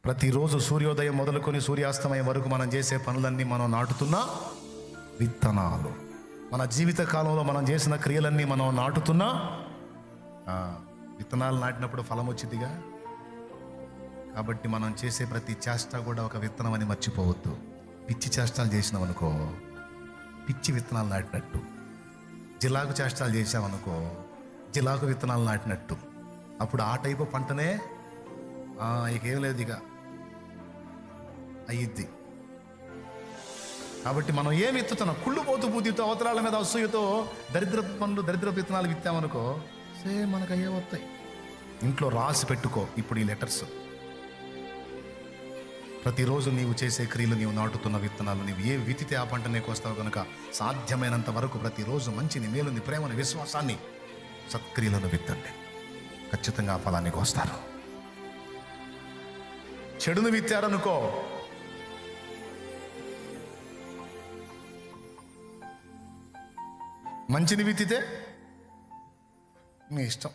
ప్రతిరోజు సూర్యోదయం మొదలుకొని సూర్యాస్తమయం వరకు మనం చేసే పనులన్నీ మనం నాటుతున్న విత్తనాలు. మన జీవిత కాలంలో మనం చేసిన క్రియలన్నీ మనం నాటుతున్న విత్తనాలు. నాటినప్పుడు ఫలం వచ్చిందిగా. కాబట్టి మనం చేసే ప్రతి చేష్ట కూడా ఒక విత్తనం అని మర్చిపోవద్దు. పిచ్చి చేష్టాలు చేసినామనుకో పిచ్చి విత్తనాలు నాటినట్టు. జిలాకు చేష్టాలు చేసామనుకో జిలాకు విత్తనాలు నాటినట్టు. అప్పుడు ఆ టైపు పంటనే ఇకేం లేదు ఇక అయ్యిద్ది. కాబట్టి మనం ఏమి ఎత్తుతున్నాం? కుళ్ళుపోతూ బుద్ధితో అవతరాల మీద అసూయతో దరిద్ర పనులు దరిద్ర విత్తనాలు విత్తామనుకో సేమ్ మనకు అయ్యే వస్తాయి. ఇంట్లో రాసి పెట్టుకో ఇప్పుడు ఈ లెటర్స్. ప్రతిరోజు నీవు చేసే క్రియలు, నీవు నాటుతున్న విత్తనాలు, నీవు ఏ విత్తితే ఆ పంటనే కోస్తావు కనుక సాధ్యమైనంత వరకు ప్రతిరోజు మంచిని, మేలుని, ప్రేమని, విశ్వాసాన్ని, సత్క్రియలను విత్తండి. ఖచ్చితంగా ఆ ఫలాన్ని కోస్తారు. చెడును విత్తారనుకో మంచిని విత్తితే మీ ఇష్టం.